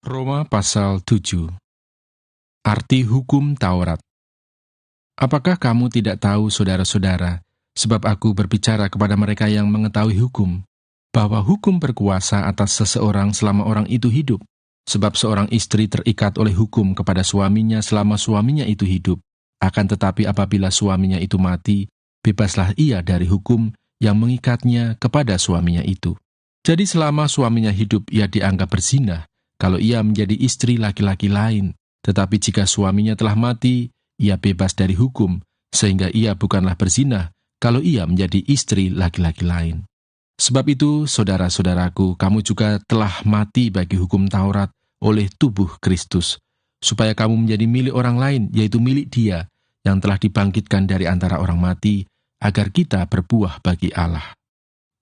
Roma pasal 7. Arti hukum Taurat. Apakah kamu tidak tahu, saudara-saudara, sebab aku berbicara kepada mereka yang mengetahui hukum, bahwa hukum berkuasa atas seseorang selama orang itu hidup, sebab seorang istri terikat oleh hukum kepada suaminya selama suaminya itu hidup. Akan tetapi apabila suaminya itu mati, bebaslah ia dari hukum yang mengikatnya kepada suaminya itu. Jadi selama suaminya hidup, ia dianggap berzina, kalau ia menjadi istri laki-laki lain. Tetapi jika suaminya telah mati, ia bebas dari hukum, sehingga ia bukanlah berzina kalau ia menjadi istri laki-laki lain. Sebab itu, saudara-saudaraku, kamu juga telah mati bagi hukum Taurat oleh tubuh Kristus, supaya kamu menjadi milik orang lain, yaitu milik Dia yang telah dibangkitkan dari antara orang mati, agar kita berbuah bagi Allah.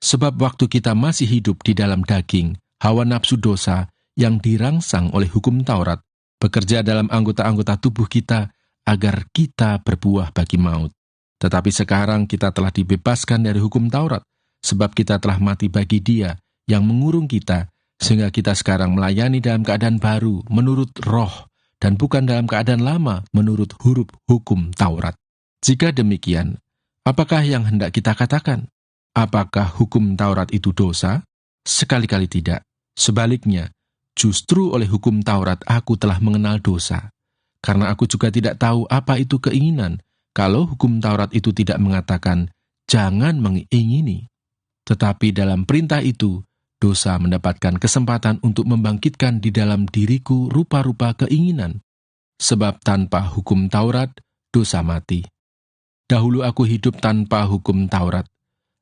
Sebab waktu kita masih hidup di dalam daging, hawa nafsu dosa yang dirangsang oleh hukum Taurat bekerja dalam anggota-anggota tubuh kita agar kita berbuah bagi maut. Tetapi sekarang kita telah dibebaskan dari hukum Taurat, sebab kita telah mati bagi Dia yang mengurung kita, sehingga kita sekarang melayani dalam keadaan baru menurut roh, dan bukan dalam keadaan lama menurut huruf hukum Taurat. Jika demikian, apakah yang hendak kita katakan? Apakah hukum Taurat itu dosa? Sekali-kali tidak. Sebaliknya, justru oleh hukum Taurat aku telah mengenal dosa, karena aku juga tidak tahu apa itu keinginan, kalau hukum Taurat itu tidak mengatakan, jangan mengingini. Tetapi dalam perintah itu, dosa mendapatkan kesempatan untuk membangkitkan di dalam diriku rupa-rupa keinginan. Sebab tanpa hukum Taurat, dosa mati. Dahulu aku hidup tanpa hukum Taurat,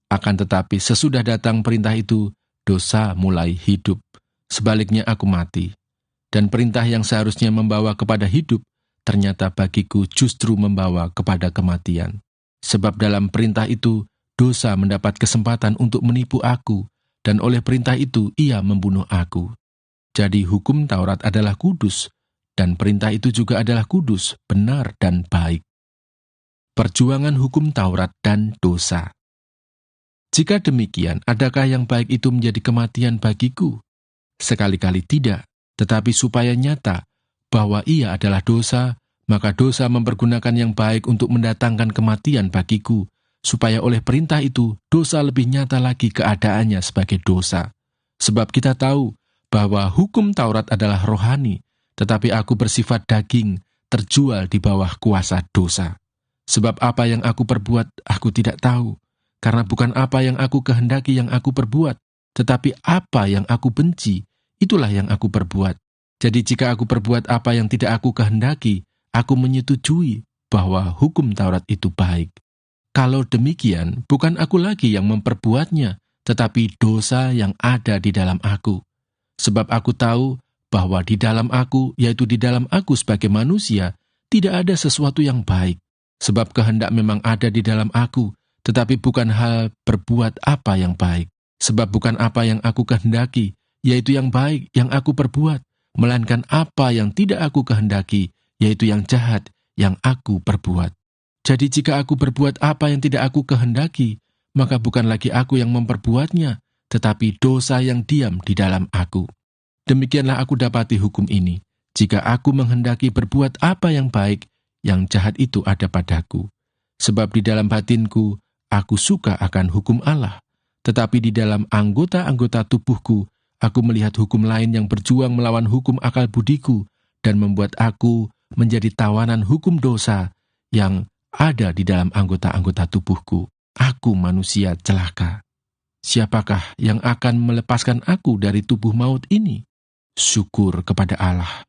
akan tetapi sesudah datang perintah itu, dosa mulai hidup. Sebaliknya aku mati, dan perintah yang seharusnya membawa kepada hidup, ternyata bagiku justru membawa kepada kematian. Sebab dalam perintah itu, dosa mendapat kesempatan untuk menipu aku, dan oleh perintah itu ia membunuh aku. Jadi hukum Taurat adalah kudus, dan perintah itu juga adalah kudus, benar dan baik. Perjuangan hukum Taurat dan dosa. Jika demikian, adakah yang baik itu menjadi kematian bagiku? Sekali-kali tidak, tetapi supaya nyata bahwa ia adalah dosa, maka dosa mempergunakan yang baik untuk mendatangkan kematian bagiku, supaya oleh perintah itu dosa lebih nyata lagi keadaannya sebagai dosa. Sebab kita tahu bahwa hukum Taurat adalah rohani, tetapi aku bersifat daging, terjual di bawah kuasa dosa. Sebab apa yang aku perbuat, aku tidak tahu, karena bukan apa yang aku kehendaki yang aku perbuat, tetapi apa yang aku benci, itulah yang aku perbuat. Jadi jika aku perbuat apa yang tidak aku kehendaki, aku menyetujui bahwa hukum Taurat itu baik. Kalau demikian, bukan aku lagi yang memperbuatnya, tetapi dosa yang ada di dalam aku. Sebab aku tahu bahwa di dalam aku, yaitu di dalam aku sebagai manusia, tidak ada sesuatu yang baik. Sebab kehendak memang ada di dalam aku, tetapi bukan hal berbuat apa yang baik. Sebab bukan apa yang aku kehendaki, yaitu yang baik yang aku perbuat, melainkan apa yang tidak aku kehendaki, yaitu yang jahat yang aku perbuat. Jadi jika aku berbuat apa yang tidak aku kehendaki, maka bukan lagi aku yang memperbuatnya, tetapi dosa yang diam di dalam aku. Demikianlah aku dapati hukum ini. Jika aku menghendaki berbuat apa yang baik, yang jahat itu ada padaku. Sebab di dalam batinku, aku suka akan hukum Allah. Tetapi di dalam anggota-anggota tubuhku, aku melihat hukum lain yang berjuang melawan hukum akal budiku dan membuat aku menjadi tawanan hukum dosa yang ada di dalam anggota-anggota tubuhku. Aku manusia celaka. Siapakah yang akan melepaskan aku dari tubuh maut ini? Syukur kepada Allah,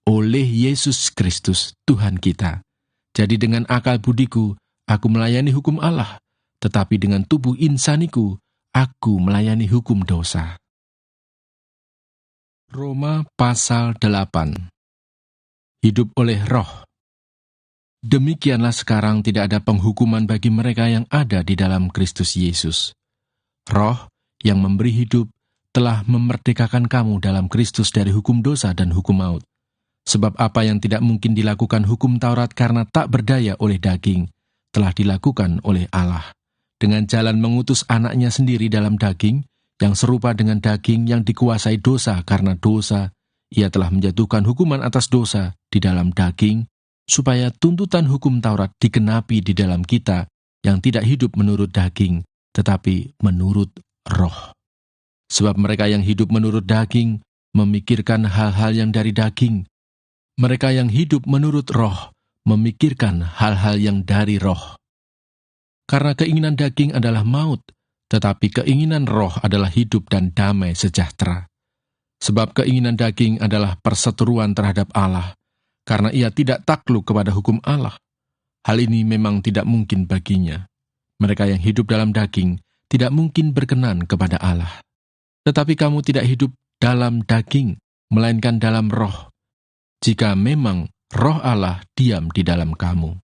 oleh Yesus Kristus Tuhan kita. Jadi dengan akal budiku, aku melayani hukum Allah, tetapi dengan tubuh insaniku, aku melayani hukum dosa. Roma pasal 8. Hidup oleh roh. Demikianlah sekarang tidak ada penghukuman bagi mereka yang ada di dalam Kristus Yesus. Roh yang memberi hidup telah memerdekakan kamu dalam Kristus dari hukum dosa dan hukum maut. Sebab apa yang tidak mungkin dilakukan hukum Taurat karena tak berdaya oleh daging, telah dilakukan oleh Allah. Dengan jalan mengutus anaknya sendiri dalam daging, yang serupa dengan daging yang dikuasai dosa karena dosa, Ia telah menjatuhkan hukuman atas dosa di dalam daging, supaya tuntutan hukum Taurat digenapi di dalam kita yang tidak hidup menurut daging, tetapi menurut roh. Sebab mereka yang hidup menurut daging memikirkan hal-hal yang dari daging. Mereka yang hidup menurut roh memikirkan hal-hal yang dari roh. Karena keinginan daging adalah maut, tetapi keinginan roh adalah hidup dan damai sejahtera. Sebab keinginan daging adalah perseteruan terhadap Allah, karena ia tidak takluk kepada hukum Allah. Hal ini memang tidak mungkin baginya. Mereka yang hidup dalam daging tidak mungkin berkenan kepada Allah. Tetapi kamu tidak hidup dalam daging, melainkan dalam roh, jika memang roh Allah diam di dalam kamu.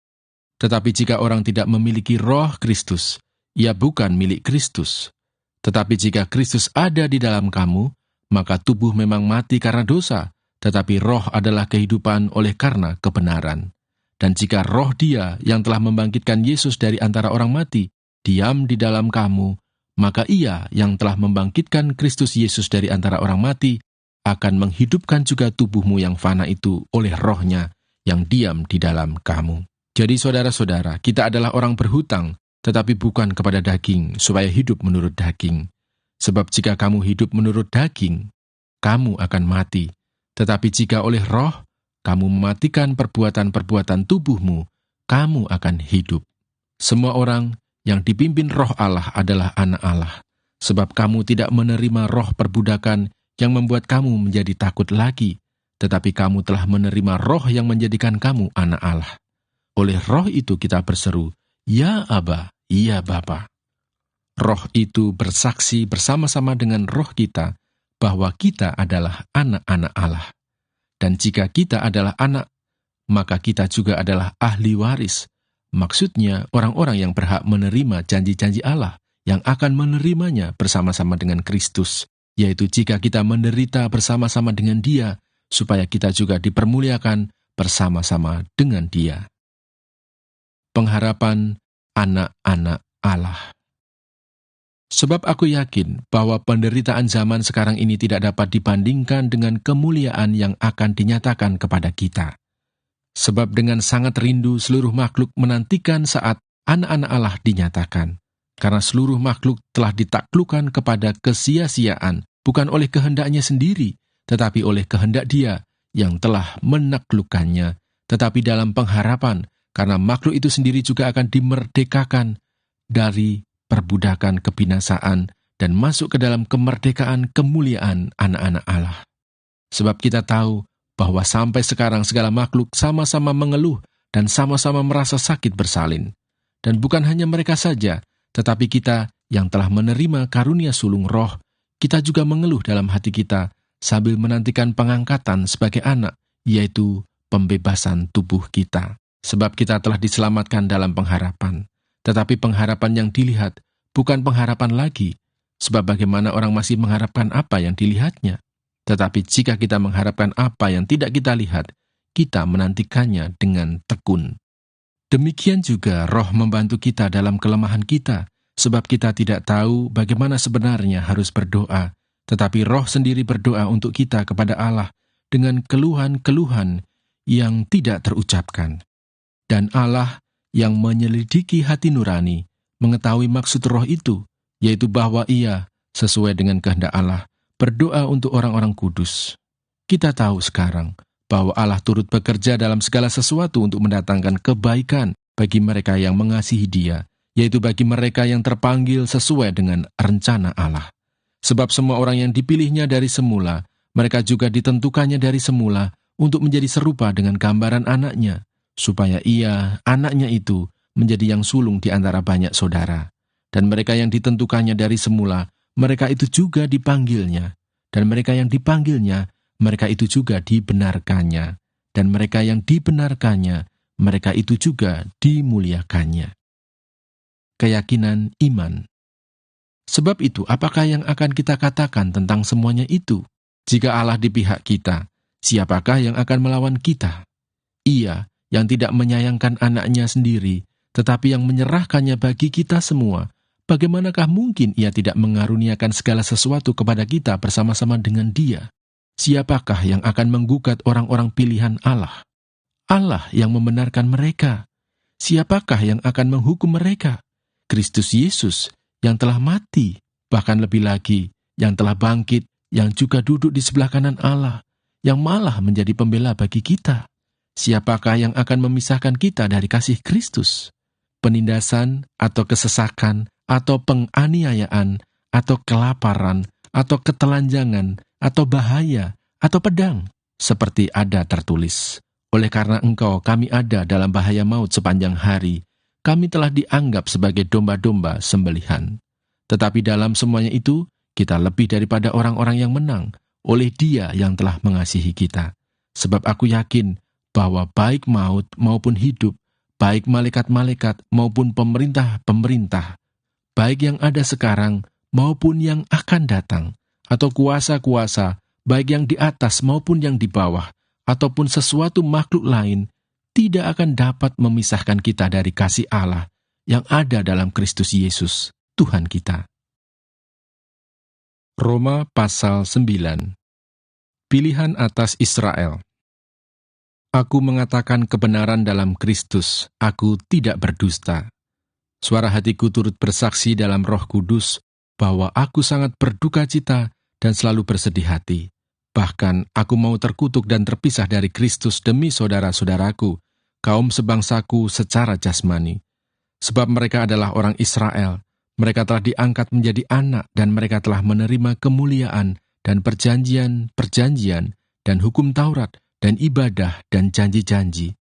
Tetapi jika orang tidak memiliki roh Kristus, ia bukan milik Kristus. Tetapi jika Kristus ada di dalam kamu, maka tubuh memang mati karena dosa, tetapi roh adalah kehidupan oleh karena kebenaran. Dan jika roh Dia yang telah membangkitkan Yesus dari antara orang mati diam di dalam kamu, maka Ia yang telah membangkitkan Kristus Yesus dari antara orang mati akan menghidupkan juga tubuhmu yang fana itu oleh roh-Nya yang diam di dalam kamu. Jadi saudara-saudara, kita adalah orang berhutang, tetapi bukan kepada daging, supaya hidup menurut daging. Sebab jika kamu hidup menurut daging, kamu akan mati. Tetapi jika oleh roh, kamu mematikan perbuatan-perbuatan tubuhmu, kamu akan hidup. Semua orang yang dipimpin roh Allah adalah anak Allah. Sebab kamu tidak menerima roh perbudakan yang membuat kamu menjadi takut lagi, tetapi kamu telah menerima roh yang menjadikan kamu anak Allah. Oleh roh itu kita berseru, "Ya Aba, ya Bapa." Roh itu bersaksi bersama-sama dengan roh kita bahwa kita adalah anak-anak Allah. Dan jika kita adalah anak, maka kita juga adalah ahli waris. Maksudnya orang-orang yang berhak menerima janji-janji Allah yang akan menerimanya bersama-sama dengan Kristus, yaitu jika kita menderita bersama-sama dengan Dia, supaya kita juga dipermuliakan bersama-sama dengan Dia. Pengharapan anak-anak Allah. Sebab aku yakin bahwa penderitaan zaman sekarang ini tidak dapat dibandingkan dengan kemuliaan yang akan dinyatakan kepada kita. Sebab dengan sangat rindu seluruh makhluk menantikan saat anak-anak Allah dinyatakan. Karena seluruh makhluk telah ditaklukkan kepada kesia-siaan, bukan oleh kehendaknya sendiri, tetapi oleh kehendak Dia yang telah menaklukkannya, tetapi dalam pengharapan, karena makhluk itu sendiri juga akan dimerdekakan dari perbudakan kebinasaan dan masuk ke dalam kemerdekaan kemuliaan anak-anak Allah. Sebab kita tahu bahwa sampai sekarang segala makhluk sama-sama mengeluh dan sama-sama merasa sakit bersalin. Dan bukan hanya mereka saja, tetapi kita yang telah menerima karunia sulung roh, kita juga mengeluh dalam hati kita sambil menantikan pengangkatan sebagai anak, yaitu pembebasan tubuh kita. Sebab kita telah diselamatkan dalam pengharapan. Tetapi pengharapan yang dilihat bukan pengharapan lagi, sebab bagaimana orang masih mengharapkan apa yang dilihatnya. Tetapi jika kita mengharapkan apa yang tidak kita lihat, kita menantikannya dengan tekun. Demikian juga roh membantu kita dalam kelemahan kita, sebab kita tidak tahu bagaimana sebenarnya harus berdoa, tetapi roh sendiri berdoa untuk kita kepada Allah dengan keluhan-keluhan yang tidak terucapkan. Dan Allah yang menyelidiki hati nurani mengetahui maksud roh itu, yaitu bahwa Ia, sesuai dengan kehendak Allah, berdoa untuk orang-orang kudus. Kita tahu sekarang bahwa Allah turut bekerja dalam segala sesuatu untuk mendatangkan kebaikan bagi mereka yang mengasihi Dia, yaitu bagi mereka yang terpanggil sesuai dengan rencana Allah. Sebab semua orang yang dipilihnya dari semula, mereka juga ditentukannya dari semula untuk menjadi serupa dengan gambaran anaknya, supaya Ia, anaknya itu, menjadi yang sulung di antara banyak saudara. Dan mereka yang ditentukannya dari semula, mereka itu juga dipanggilnya. Dan mereka yang dipanggilnya, mereka itu juga dibenarkannya. Dan mereka yang dibenarkannya, mereka itu juga dimuliakannya. Keyakinan iman. Sebab itu, apakah yang akan kita katakan tentang semuanya itu? Jika Allah di pihak kita, siapakah yang akan melawan kita? Ia yang tidak menyayangkan anaknya sendiri, tetapi yang menyerahkannya bagi kita semua, bagaimanakah mungkin Ia tidak mengaruniakan segala sesuatu kepada kita bersama-sama dengan Dia? siapakah yang akan menggugat orang-orang pilihan Allah? Allah yang membenarkan mereka. Siapakah yang akan menghukum mereka? Kristus Yesus yang telah mati, bahkan lebih lagi, yang telah bangkit, yang juga duduk di sebelah kanan Allah, yang malah menjadi pembela bagi kita. Siapakah yang akan memisahkan kita dari kasih Kristus? Penindasan atau kesesakan atau penganiayaan atau kelaparan atau ketelanjangan atau bahaya atau pedang, seperti ada tertulis. Oleh karena engkau kami ada dalam bahaya maut sepanjang hari, kami telah dianggap sebagai domba-domba sembelihan. Tetapi dalam semuanya itu, kita lebih daripada orang-orang yang menang, oleh Dia yang telah mengasihi kita. Sebab aku yakin bahwa baik maut maupun hidup, baik malaikat-malaikat maupun pemerintah-pemerintah, baik yang ada sekarang maupun yang akan datang, atau kuasa-kuasa, baik yang di atas maupun yang di bawah, ataupun sesuatu makhluk lain, tidak akan dapat memisahkan kita dari kasih Allah yang ada dalam Kristus Yesus, Tuhan kita. Roma pasal 9. Pilihan atas Israel. Aku mengatakan kebenaran dalam Kristus, aku tidak berdusta. Suara hatiku turut bersaksi dalam Roh Kudus bahwa aku sangat berduka cita dan selalu bersedih hati. Bahkan aku mau terkutuk dan terpisah dari Kristus demi saudara-saudaraku, kaum sebangsaku secara jasmani. Sebab mereka adalah orang Israel, mereka telah diangkat menjadi anak dan mereka telah menerima kemuliaan dan perjanjian, dan hukum Taurat, dan ibadah, dan janji-janji.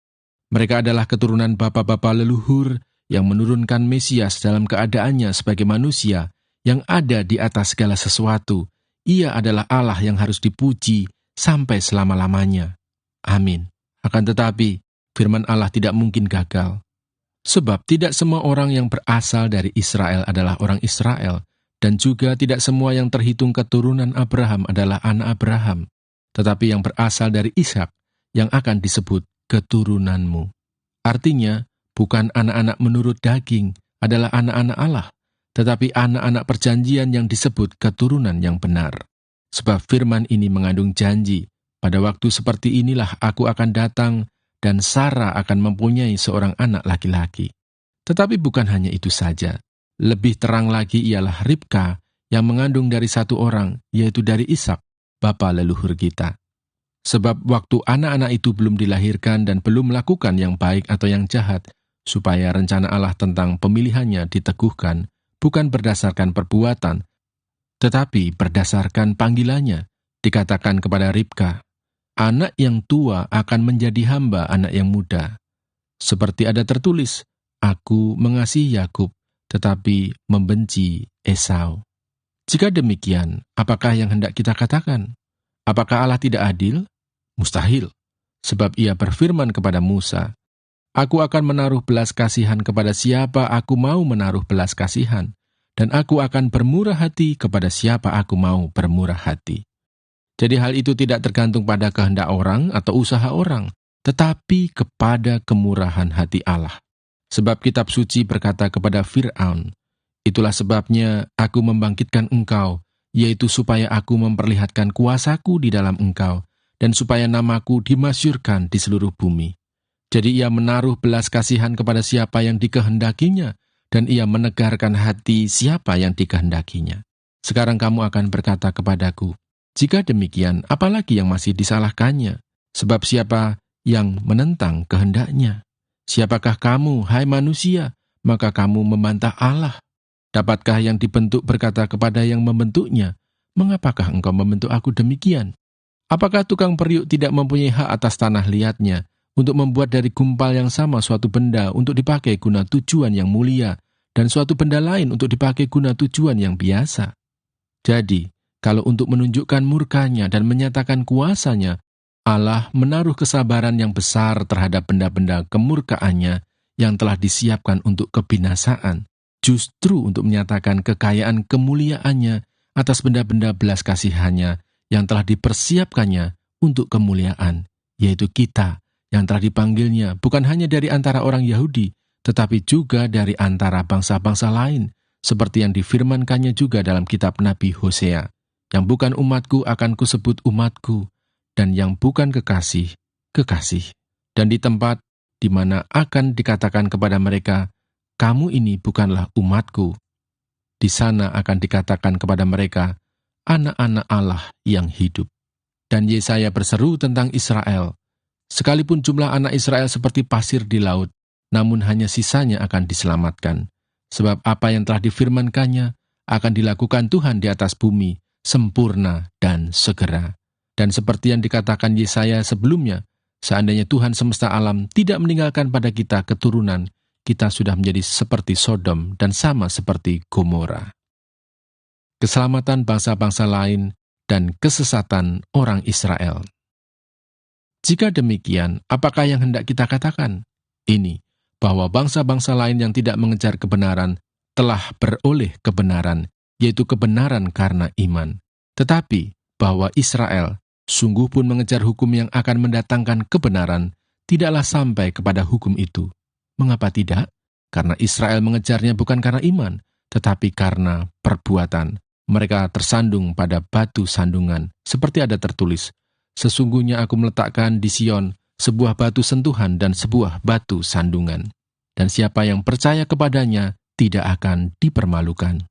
Mereka adalah keturunan bapa-bapa leluhur yang menurunkan Mesias dalam keadaannya sebagai manusia yang ada di atas segala sesuatu. Ia adalah Allah yang harus dipuji sampai selama-lamanya. Amin. Akan tetapi, firman Allah tidak mungkin gagal. Sebab tidak semua orang yang berasal dari Israel adalah orang Israel, dan juga tidak semua yang terhitung keturunan Abraham adalah anak Abraham. Tetapi yang berasal dari Ishak, yang akan disebut keturunanmu. Artinya, bukan anak-anak menurut daging adalah anak-anak Allah, tetapi anak-anak perjanjian yang disebut keturunan yang benar. Sebab firman ini mengandung janji, pada waktu seperti inilah aku akan datang, dan Sarah akan mempunyai seorang anak laki-laki. Tetapi bukan hanya itu saja. Lebih terang lagi ialah Ribka, yang mengandung dari satu orang, yaitu dari Ishak, bapa leluhur kita. Sebab waktu anak-anak itu belum dilahirkan dan belum melakukan yang baik atau yang jahat, supaya rencana Allah tentang pemilihannya diteguhkan, bukan berdasarkan perbuatan, tetapi berdasarkan panggilannya, dikatakan kepada Ribka, anak yang tua akan menjadi hamba anak yang muda. Seperti ada tertulis, aku mengasihi Yakub, tetapi membenci Esau. Jika demikian, apakah yang hendak kita katakan? Apakah Allah tidak adil? Mustahil. Sebab ia berfirman kepada Musa, aku akan menaruh belas kasihan kepada siapa aku mau menaruh belas kasihan, dan aku akan bermurah hati kepada siapa aku mau bermurah hati. Jadi hal itu tidak tergantung pada kehendak orang atau usaha orang, tetapi kepada kemurahan hati Allah. Sebab kitab suci berkata kepada Fir'aun, itulah sebabnya aku membangkitkan engkau, yaitu supaya aku memperlihatkan kuasaku di dalam engkau, dan supaya namaku dimasyurkan di seluruh bumi. Jadi ia menaruh belas kasihan kepada siapa yang dikehendakinya, dan ia menegarkan hati siapa yang dikehendakinya. Sekarang kamu akan berkata kepadaku, jika demikian, apalagi yang masih disalahkannya? Sebab siapa yang menentang kehendaknya? Siapakah kamu, hai manusia, maka kamu membantah Allah? Dapatkah yang dibentuk berkata kepada yang membentuknya, mengapakah engkau membentuk aku demikian? Apakah tukang periuk tidak mempunyai hak atas tanah liatnya, untuk membuat dari gumpal yang sama suatu benda untuk dipakai guna tujuan yang mulia, dan suatu benda lain untuk dipakai guna tujuan yang biasa? Jadi, kalau untuk menunjukkan murkanya dan menyatakan kuasanya, Allah menaruh kesabaran yang besar terhadap benda-benda kemurkaannya yang telah disiapkan untuk kebinasaan, justru untuk menyatakan kekayaan kemuliaannya atas benda-benda belas kasihannya yang telah dipersiapkannya untuk kemuliaan, yaitu kita yang telah dipanggilnya bukan hanya dari antara orang Yahudi, tetapi juga dari antara bangsa-bangsa lain, seperti yang difirmankannya juga dalam kitab Nabi Hosea. Yang bukan umatku akan kusebut umatku, dan yang bukan kekasih, kekasih. Dan di tempat di mana akan dikatakan kepada mereka, kamu ini bukanlah umatku, di sana akan dikatakan kepada mereka, anak-anak Allah yang hidup. Dan Yesaya berseru tentang Israel, sekalipun jumlah anak Israel seperti pasir di laut, namun hanya sisanya akan diselamatkan. Sebab apa yang telah difirmankannya akan dilakukan Tuhan di atas bumi, sempurna dan segera. Dan seperti yang dikatakan Yesaya sebelumnya, seandainya Tuhan semesta alam tidak meninggalkan pada kita keturunan, kita sudah menjadi seperti Sodom dan sama seperti Gomora. Keselamatan bangsa-bangsa lain dan kesesatan orang Israel. Jika demikian, apakah yang hendak kita katakan? Ini, bahwa bangsa-bangsa lain yang tidak mengejar kebenaran telah beroleh kebenaran, yaitu kebenaran karena iman. Tetapi bahwa Israel sungguh pun mengejar hukum yang akan mendatangkan kebenaran, tidaklah sampai kepada hukum itu. Mengapa tidak? Karena Israel mengejarnya bukan karena iman, tetapi karena perbuatan. Mereka tersandung pada batu sandungan, seperti ada tertulis, sesungguhnya aku meletakkan di Sion sebuah batu sentuhan dan sebuah batu sandungan. Dan siapa yang percaya kepadanya tidak akan dipermalukan.